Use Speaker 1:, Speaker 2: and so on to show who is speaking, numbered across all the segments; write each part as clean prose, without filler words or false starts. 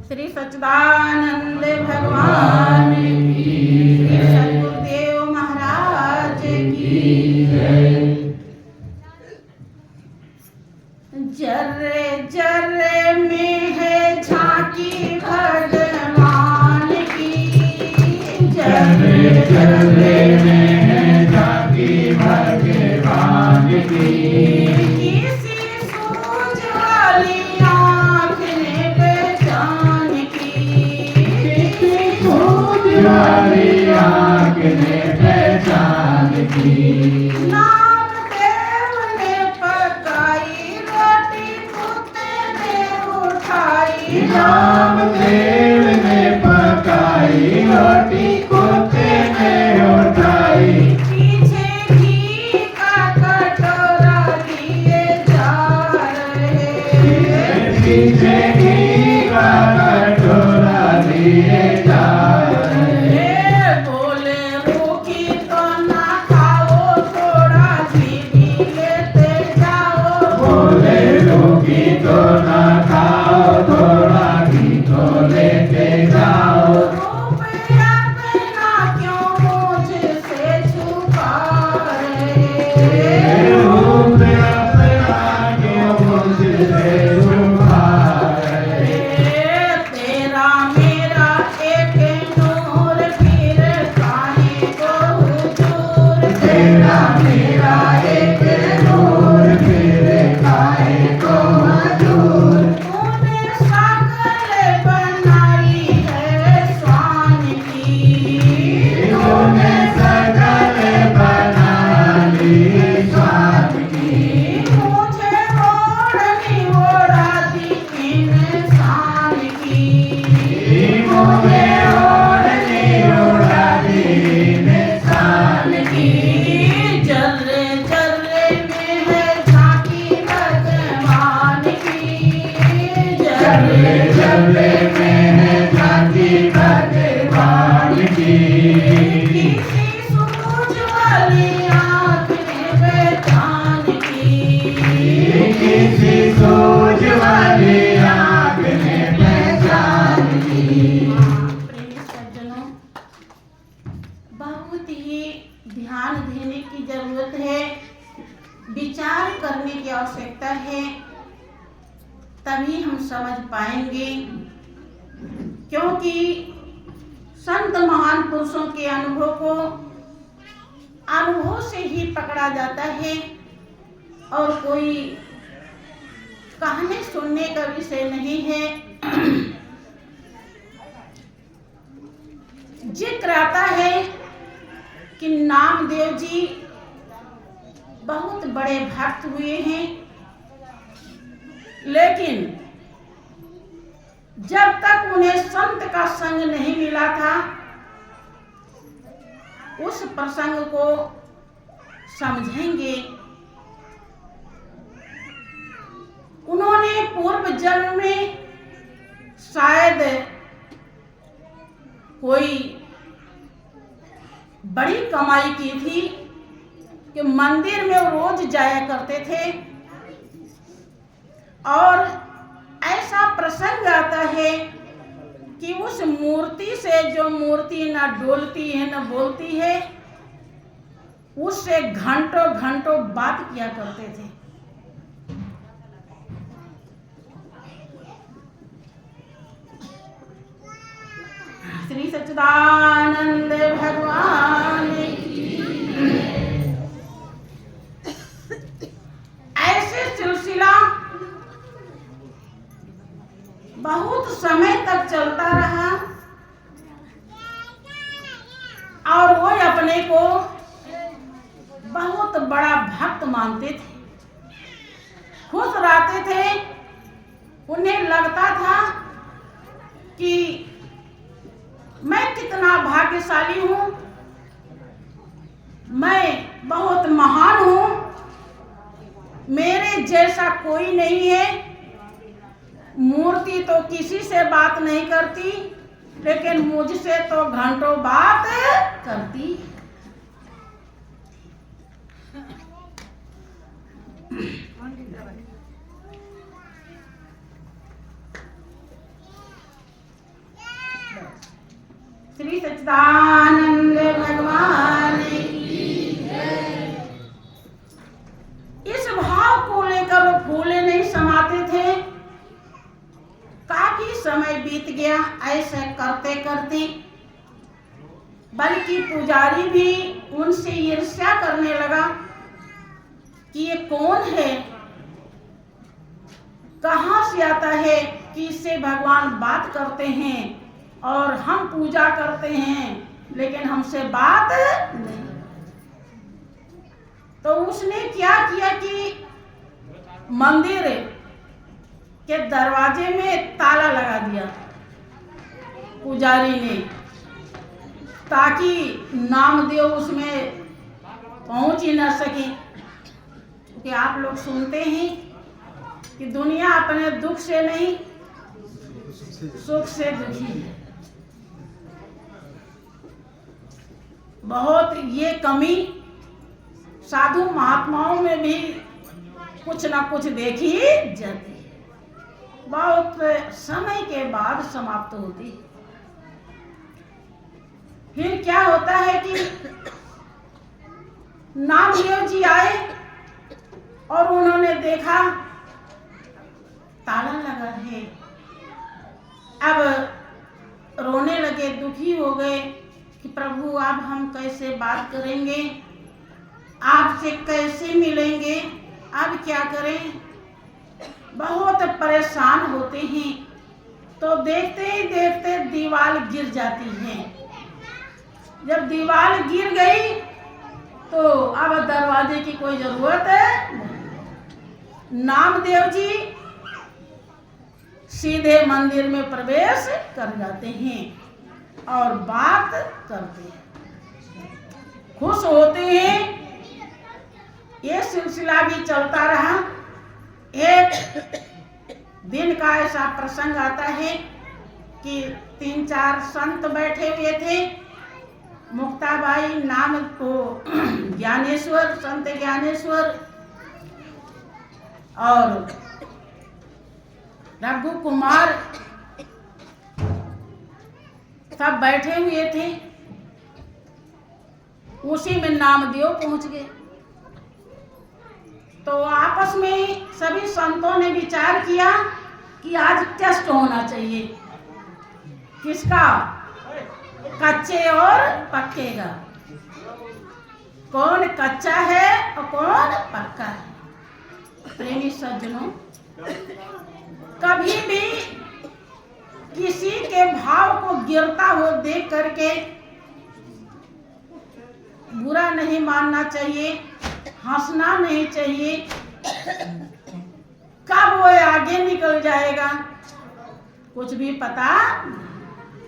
Speaker 1: श्री सच्चिदानंद भगवान की, श्री सद्गुरुदेव महाराज की जय। जर्रे जर्रे में है झांकी भगवान की, जर्रे जर्रे में है झांकी भगवान की। किसी सूझ वाली आँख ने पहचान की, किसी सूझ वाली आँख ने पहचान की। नामदेव ने पकाई रोटी कुत्ते ने उठाई, पीछे घी का कटोरा लिए जा रहे, पीछे घी का कटोरा लिए जा रहे। बोले रूखी तो ना खाओ, थोड़ा घी भी लेते जाओ, बोले रूखी तो ना खाओ, थोड़ा लेते जाओ। रुपया अपना क्यों मुझसे छुपा रहे, रुपया अपना क्यों मुझसे छुपा रहे। तेरा मेरा एक नूर फिर काहे को हुजूर, तेरा मेरा एक नूर फिर काहे को हुजूर। बहुत ही ध्यान देने की जरूरत है, विचार करने की आवश्यकता है, तभी हम समझ पाएंगे। क्योंकि संत महान पुरुषों के अनुभव को अनुभव से ही पकड़ा जाता है और कोई कहने सुनने का विषय नहीं है। जिक्र आता है कि नामदेव जी बहुत बड़े भक्त हुए हैं, लेकिन जब तक उन्हें संत का संग नहीं मिला था, उस प्रसंग को समझेंगे। उन्होंने पूर्व जन्म में शायद कोई बड़ी कमाई की थी कि मंदिर में वो रोज जाया करते थे, और ऐसा प्रसंग आता है कि उस मूर्ति से, जो मूर्ति न डोलती है न बोलती है, उससे घंटों घंटों बात किया करते थे। श्री सच्चिदानंद भगवान की। ऐसे सिलसिला बहुत समय तक चलता रहा और वो अपने को बहुत बड़ा भक्त मानते थे, खुश रहते थे। उन्हें लगता था कि मैं कितना भाग्यशाली हूँ, मैं बहुत महान हूँ, मेरे जैसा कोई नहीं है। मूर्ति तो किसी से बात नहीं करती, लेकिन मुझसे तो घंटों बात करती। श्री सच्चिदानंद भगवान की जय। इस भाव को लेकर वो फूले नहीं समाते थे। काफी समय बीत गया ऐसे करते करते, बल्कि पुजारी भी उनसे ईर्ष्या करने लगा कि ये कौन है, कहां से आता है कि इससे भगवान बात करते हैं और हम पूजा करते हैं लेकिन हमसे बात नहीं। तो उसने क्या किया कि मंदिर के दरवाजे में ताला लगा दिया पुजारी ने, ताकि नामदेव उसमें पहुंच ही न सके। क्योंकि आप लोग सुनते हैं कि दुनिया अपने दुख से नहीं सुख से दुखी है। बहुत ये कमी साधु महात्माओं में भी कुछ ना कुछ देखी जाती है, बहुत समय के बाद समाप्त होती है। फिर क्या होता है कि नामदेव जी आए और उन्होंने देखा ताला लगा है। अब रोने लगे, दुखी हो गए कि प्रभु अब हम कैसे बात करेंगे, आपसे कैसे मिलेंगे, अब क्या करें। बहुत परेशान होते हैं। तो देखते ही देखते दीवार गिर जाती है। जब दीवार गिर गई तो अब दरवाजे की कोई जरूरत नहीं। नामदेव जी सीधे मंदिर में प्रवेश कर जाते हैं और बात करते हैं, खुश होते हैं। ये सिलसिला भी चलता रहा। एक दिन का ऐसा प्रसंग आता है कि 3-4 संत बैठे हुए थे। मुक्ताबाई नाम को ज्ञानेश्वर, संत ज्ञानेश्वर और रघु कुमार सब बैठे हुए थे। उसी में नामदेव पहुंच गए। तो आपस में सभी संतों ने विचार किया कि आज टेस्ट होना चाहिए। किसका? कच्चे और पक्के का। कौन कच्चा है और कौन पक्का है। प्रेमी सज्जनों, कभी भी किसी के भाव को गिरता हुआ देख करके बुरा नहीं मानना चाहिए, हंसना नहीं चाहिए। कब वो आगे निकल जाएगा कुछ भी पता,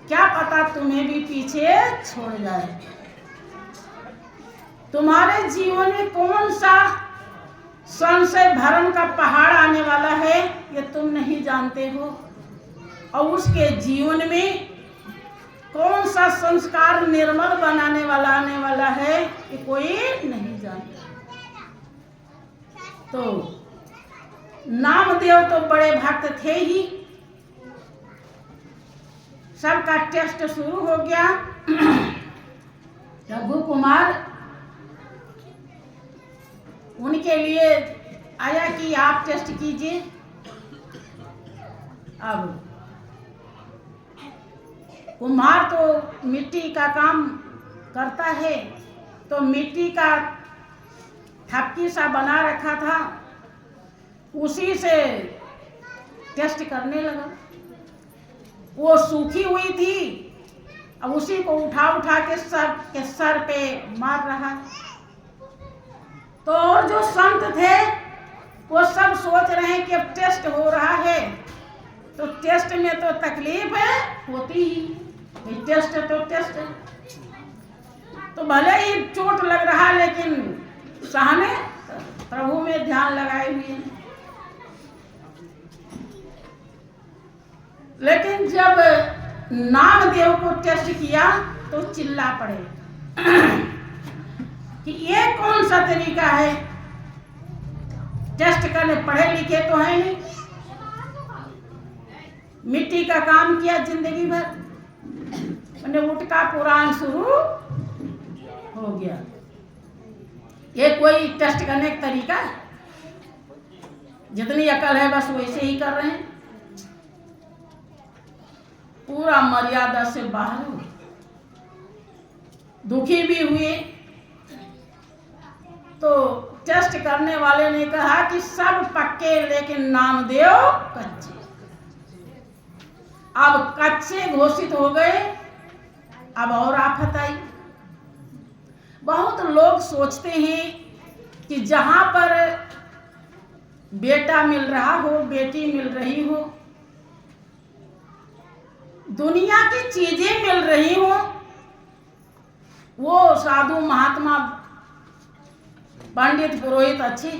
Speaker 1: क्या पता तुम्हें भी पीछे छोड़ जाए। तुम्हारे जीवन में कौन सा संशय भरम का पहाड़ आने वाला है ये तुम नहीं जानते हो, और उसके जीवन में कौन सा संस्कार निर्मल बनाने वाला आने वाला है ये कोई नहीं जानता। तो नामदेव तो बड़े भक्त थे ही। सबका टेस्ट शुरू हो गया। रघु कुमार उनके लिए आया कि आप टेस्ट कीजिए। अब कुम्हार तो मिट्टी का काम करता है, तो मिट्टी का थपकी सा बना रखा था, उसी से टेस्ट करने लगा। वो सूखी हुई थी, अब उसी को उठा उठा के सबके सर पे मार रहा। तो और जो संत थे वो सब सोच रहे हैं कि अब टेस्ट हो रहा है, तो टेस्ट में तो तकलीफ होती ही, टेस्ट तो टेस्ट। तो भले ही चोट लग रहा लेकिन सहने प्रभु में ध्यान लगाए हुए हैं। लेकिन जब नामदेव को टेस्ट किया तो चिल्ला पड़े कि ये कौन सा तरीका है, टेस्ट करने पढ़े लिखे तो है नहीं, मिट्टी का काम किया जिंदगी भर, मैंने उठ का पुराण शुरू हो गया। ये कोई टेस्ट करने का तरीका है? जितनी अकल है बस वैसे ही कर रहे हैं, पूरा मर्यादा से बाहर हुए, दुखी भी हुए। तो टेस्ट करने वाले ने कहा कि सब पक्के लेकिन नामदेव कच्चे। अब कच्चे घोषित हो गए, अब और आफत आई। बहुत लोग सोचते हैं कि जहां पर बेटा मिल रहा हो, बेटी मिल रही हो, दुनिया की चीजें मिल रही हो, वो साधु महात्मा पंडित पुरोहित अच्छे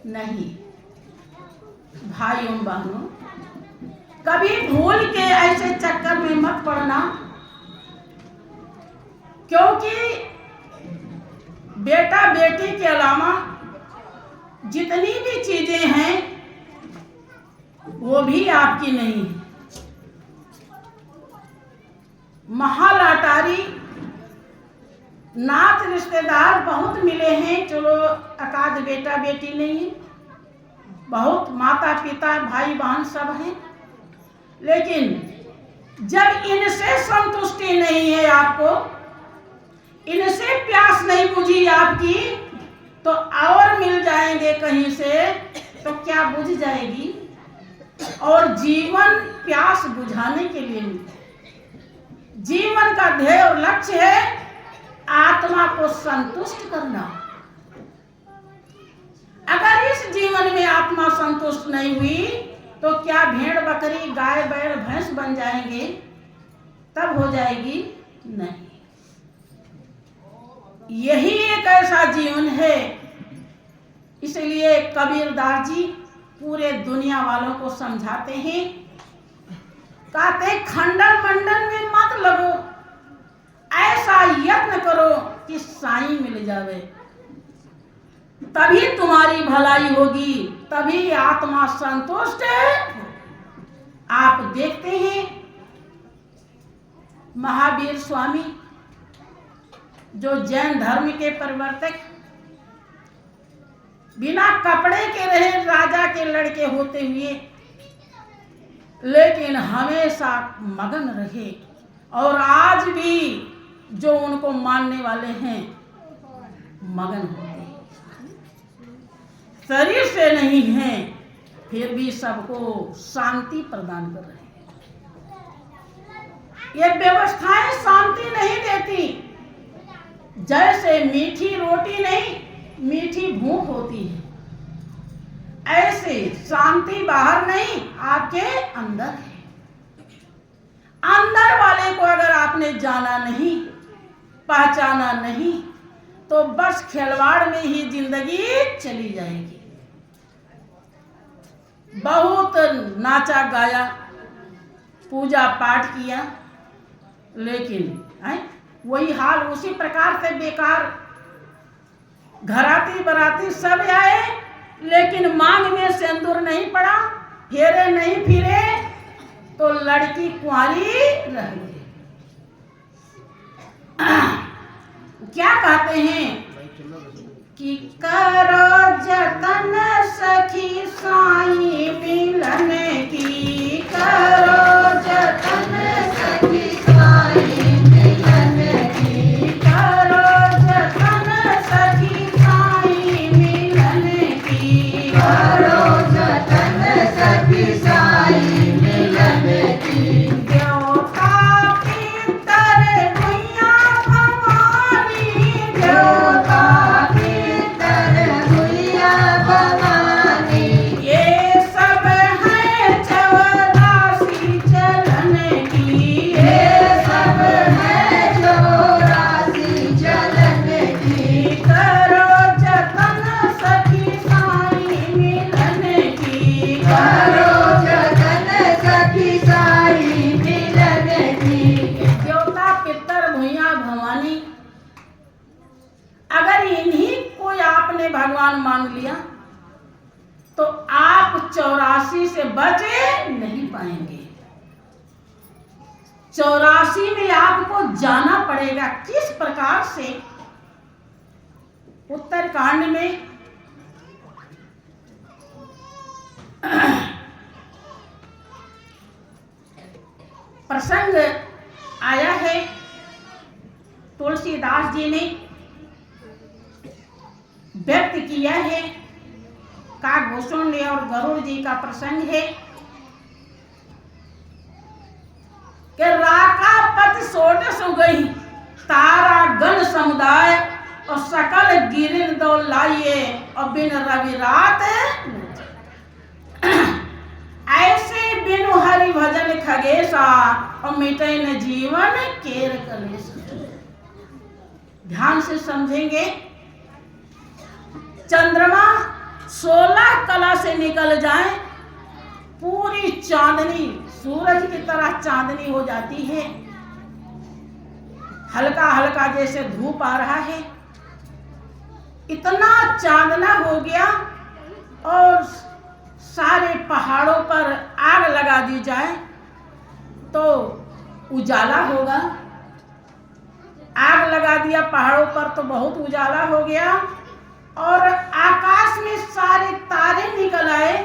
Speaker 1: नहीं। भाइयों बहनों, कभी भूल के ऐसे चक्कर में मत पड़ना, क्योंकि बेटा बेटी के अलावा जितनी भी चीजें हैं वो भी आपकी नहीं है। महल अटारी नात रिश्तेदार बहुत मिले हैं, चलो अकाद बेटा बेटी नहीं है, बहुत माता पिता भाई बहन सब हैं, लेकिन जब इनसे संतुष्टि नहीं है आपको, इनसे प्यास नहीं बुझी आपकी, तो और मिल जाएंगे कहीं से तो क्या बुझ जाएगी? और जीवन प्यास बुझाने के लिए मिलता है। जीवन का ध्येय और लक्ष्य है आत्मा को संतुष्ट करना। अगर इस जीवन में आत्मा संतुष्ट नहीं हुई तो क्या भेड़ बकरी गाय बैल भैंस बन जाएंगे? तब हो जाएगी? नहीं। यही एक ऐसा जीवन है। इसलिए कबीरदास जी पूरे दुनिया वालों को समझाते हैं, कहते खंडन मंडन में मत लगो, ऐसा यत्न करो कि साईं मिल जावे, तभी तुम्हारी भलाई होगी, तभी आत्मा संतुष्ट है। आप देखते हैं महावीर स्वामी जो जैन धर्म के प्रवर्तक, बिना कपड़े के रहे राजा के लड़के होते हुए, लेकिन हमेशा मगन रहे, और आज भी जो उनको मानने वाले हैं मगन होते हैं, शरीर से नहीं हैं, फिर भी सबको शांति प्रदान कर रहे हैं। ये व्यवस्थाएं शांति नहीं देती। जैसे मीठी रोटी नहीं, मीठी भूख होती है, ऐसे शांति बाहर नहीं, आपके अंदर है। अंदर वाले को अगर आपने जाना नहीं, पहचाना नहीं, तो बस खिलवाड़ में ही जिंदगी चली जाएगी। बहुत नाचा गाया, पूजा पाठ किया, लेकिन वही हाल उसी प्रकार से बेकार। घराती बराती सब आए, लेकिन मांग में सिंदूर नहीं पड़ा, फेरे नहीं फिरे, तो लड़की कुंवारी रह गई। क्या कहते हैं कि करो जतन सखी साई मिलन की, करो जतन सखी साई मिलन की, करो जतन सखी साई मिलन की, करो जतन सखी साई मिलन की। देवता पितर भैया भवानी, देवता पितर भैया भवानी, ये सब है चौदह 84 में आपको जाना पड़ेगा। किस प्रकार से? उत्तरकांड में प्रसंग आया है, तुलसीदास जी ने व्यक्त किया है। काकभूषण और गरुड़ जी का प्रसंग है कि राका पथ सोट सो गई तारा गण समुदाय और सकल गिरिन दो लाइए और बिन रवि रात ऐसे बिनु हरि भजन खगेशा और मिटे न जीवन केर कलेश। ध्यान से समझेंगे। चंद्रमा 16 कला से निकल जाए, पूरी चांदनी सूरज की तरह चांदनी हो जाती है। हल्का हल्का जैसे धूप आ रहा है, इतना चांदना हो गया। और सारे पहाड़ों पर आग लगा दी जाए तो उजाला होगा। आग लगा दिया पहाड़ों पर तो बहुत उजाला हो गया। और आकाश में सारे तारे निकल आए,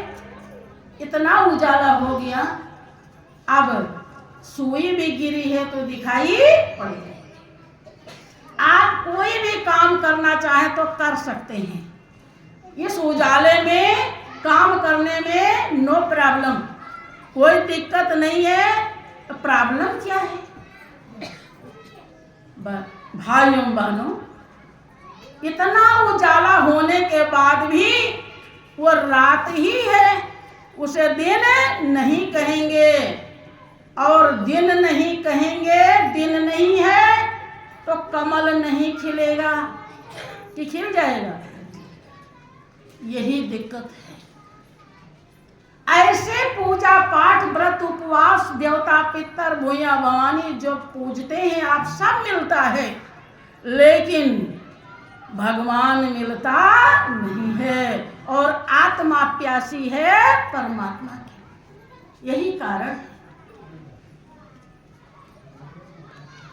Speaker 1: इतना उजाला हो गया। अब सुई भी गिरी है तो दिखाई पड़ेगी। आप कोई भी काम करना चाहे तो कर सकते हैं। इस उजाले में काम करने में नो प्रॉब्लम, कोई दिक्कत नहीं है। तो प्रॉब्लम क्या है? भाइयों बहनों, इतना उजाला होने के बाद भी वो रात ही है, उसे दिन नहीं कहेंगे। और दिन नहीं कहेंगे, दिन नहीं है तो कमल नहीं खिलेगा कि खिल जाएगा? यही दिक्कत है। ऐसे पूजा पाठ व्रत उपवास देवता पितर भूया भवानी जो पूजते हैं आप सब मिलता है, लेकिन भगवान मिलता नहीं है। और आत्मा प्यासी है परमात्मा की। यही कारण